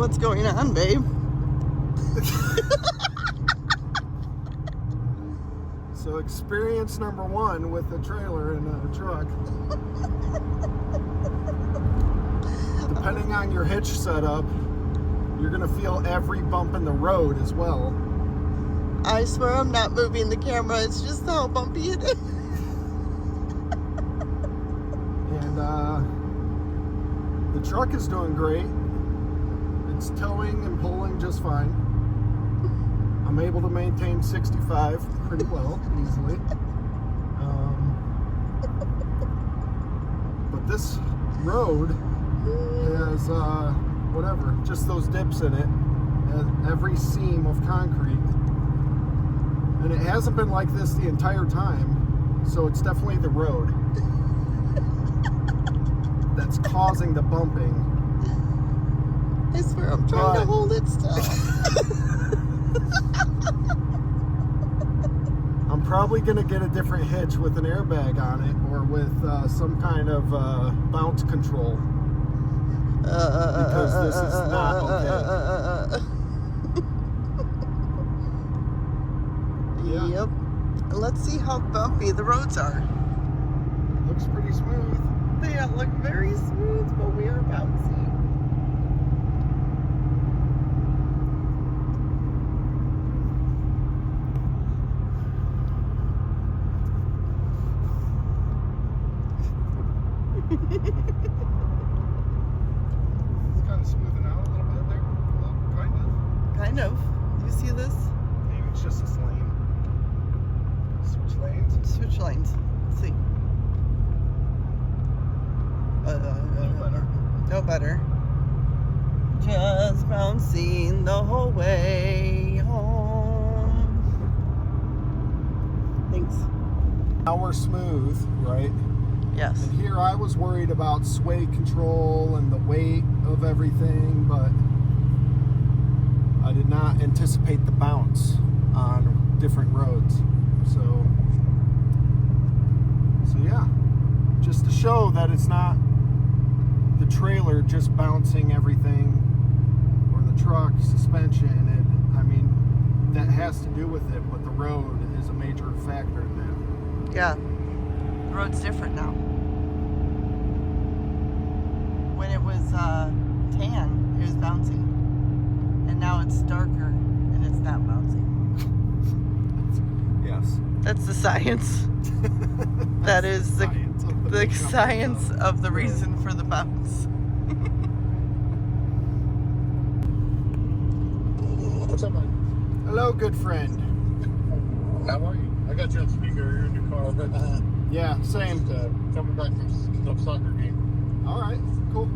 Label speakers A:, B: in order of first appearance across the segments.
A: What's going on, babe?
B: So experience number one with a trailer and a truck. Depending on your hitch setup, you're gonna feel every bump in the road as well.
A: I swear I'm not moving the camera. It's just how bumpy it is.
B: And the truck is doing great. It's towing and pulling just fine. I'm able to maintain 65 pretty well, easily. But this road has, whatever, just those dips in it, has every seam of concrete. And it hasn't been like this the entire time, so it's definitely the road that's causing the bumping.
A: I swear I'm trying to hold it still.
B: I'm probably going to get a different hitch with an airbag on it or with some kind of bounce control. Because this is not okay. Yeah.
A: Yep. Let's see how bumpy the roads are.
B: Looks pretty smooth.
A: They look very smooth, but we are bouncy.
B: It's kind of smoothing out a little bit there. Well,
A: Kind of. You see this?
B: Maybe it's just this lane. Switch lanes.
A: Switch lanes. Let's see.
B: No better.
A: No better. Just bouncing the whole way home. Thanks.
B: Now we're smooth, right?
A: Yes.
B: And here I was worried about sway control and the weight of everything, but I did not anticipate the bounce on different roads. So yeah, just to show that it's not the trailer just bouncing everything or the truck suspension. And I mean, that has to do with it, but the road is a major factor in that.
A: Yeah. The road's different now. When it was tan, it was bouncing. And now it's darker and it's not bouncing.
B: Yes.
A: That's the science. That is the science of the reason for the bounce.
C: What's up, man?
B: Hello, good friend.
C: How are you? I got you on speaker. You're in your car. But,
B: Yeah, same.
C: just coming back from a soccer game.
B: All right, cool.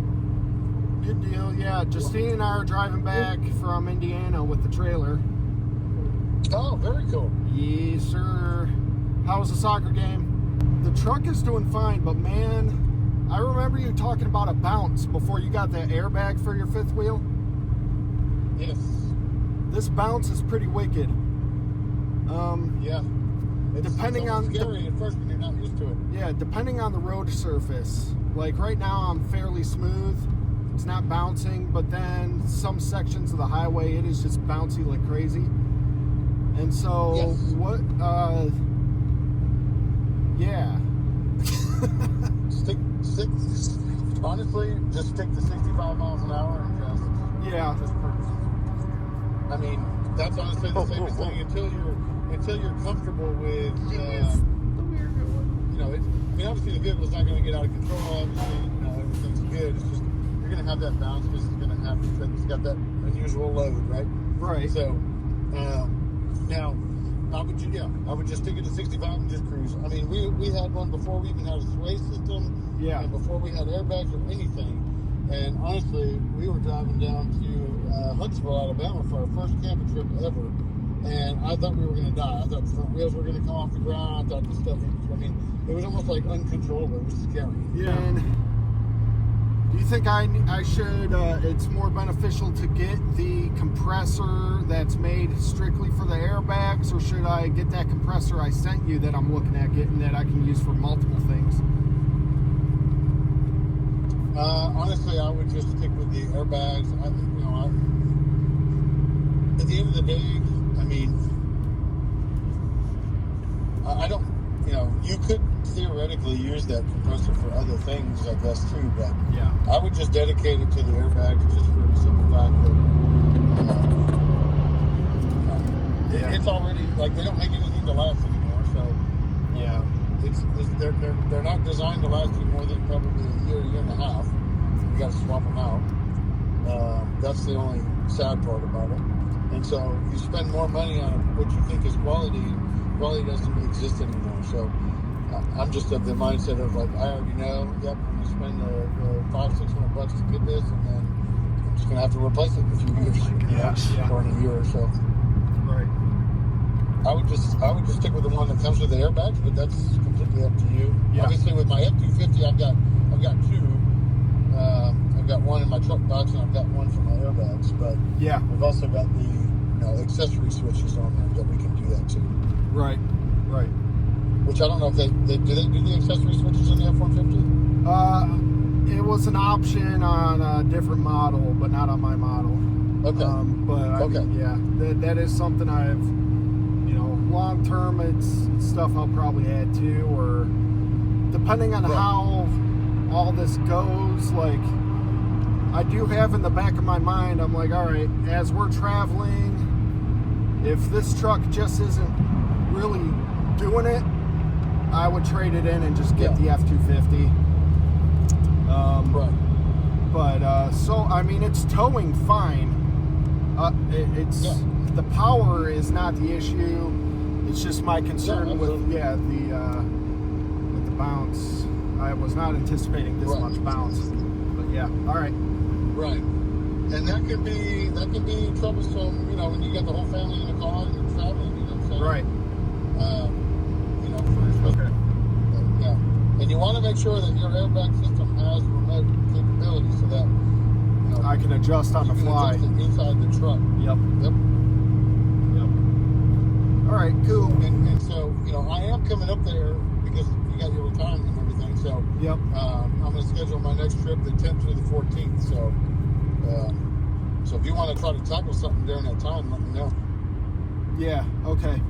B: Good deal. Yeah, Justine and I are driving back from Indiana with the trailer.
C: Oh, very cool.
B: Yes, sir. How was the soccer game? The truck is doing fine, but man, I remember you talking about a bounce before you got that airbag for your fifth wheel.
C: Yes.
B: This bounce is pretty wicked.
C: Yeah. It's
B: Depending on
C: scary at first when you're not used to it.
B: Yeah, depending on the road surface. Like right now I'm fairly smooth. It's not bouncing, but then some sections of the highway it is just bouncy like crazy. And so
C: Yes.
B: Yeah.
C: Honestly, just stick to 65 miles an hour and
B: Yeah.
C: just cruise. I mean, that's honestly the safest thing until you're comfortable with, you know, obviously the vehicle's not going to get out of control. Obviously, everything's good. It's just, you're going to have that bounce because it's going to happen because it's got that unusual load, right?
B: Right.
C: So, now, I would just stick it to 65 and just cruise. I mean, we had one before we even had a sway system.
B: Yeah.
C: And before we had airbags or anything. And honestly, we were driving down to Huntsville, Alabama for our first camping trip ever. And I thought we were going to die. I thought the front wheels were going to come off the ground. I thought the stuff, it was almost like uncontrollable. It was scary.
B: Yeah. And do you think I should, it's more beneficial to get the compressor that's made strictly for the airbags, or should I get that compressor I sent you that I'm looking at getting that I can use for multiple things?
C: honestly, I would just stick with the airbags. At the end of the day, I mean, I don't, you could theoretically use that compressor for other things, I guess, too, but
B: Yeah.
C: I would just dedicate it to the airbags just for the simple fact that it's already, like, they don't make anything to last anymore, so
B: Yeah.
C: they're not designed to last you more than probably a year and a half. You got to swap them out. That's the only sad part about it. And so you spend more money on what you think is quality. Quality doesn't exist anymore. So I'm just of the mindset of, like, I already know, yep, I'm going to spend the $500-600 to get this, and then I'm just going to have to replace it in a few years, or in a year or so.
B: Right.
C: I would just stick with the one that comes with the airbags, but that's completely up to you.
B: Yeah.
C: Obviously, with my F-250, I've got two. I've got one in my truck box, and I've got one for my airbags. But
B: Yeah.
C: we've also got the accessory switches on there that we can do that too.
B: Right. Right.
C: Which I don't know if they do the accessory switches in the F-150.
B: It was an option on a different model, but not on my model.
C: Okay.
B: But I mean, yeah, that is something I've, long term, it's stuff I'll probably add to, or depending on how all this goes, like, I do have in the back of my mind, I'm like, all right, as we're traveling, if this truck just isn't really doing it, I would trade it in and just get the F-250. But so I mean, it's towing fine. The power is not the issue. It's just my concern with the bounce. I was not anticipating this much bounce. But yeah, all right.
C: Right. And that can be troublesome, when you got the whole family in the car and you're traveling, so
B: Right.
C: And you want to make sure that your airbag system has remote capability so that
B: I can adjust on the fly.
C: Adjust it inside the truck.
B: Yep. All right, cool.
C: And so, I am coming up there because you got your retirement and everything. So,
B: Yep.
C: I'm going to schedule my next trip the 10th through the 14th. So, so if you want to try to tackle something during that time, let me know.
B: Yeah. Okay.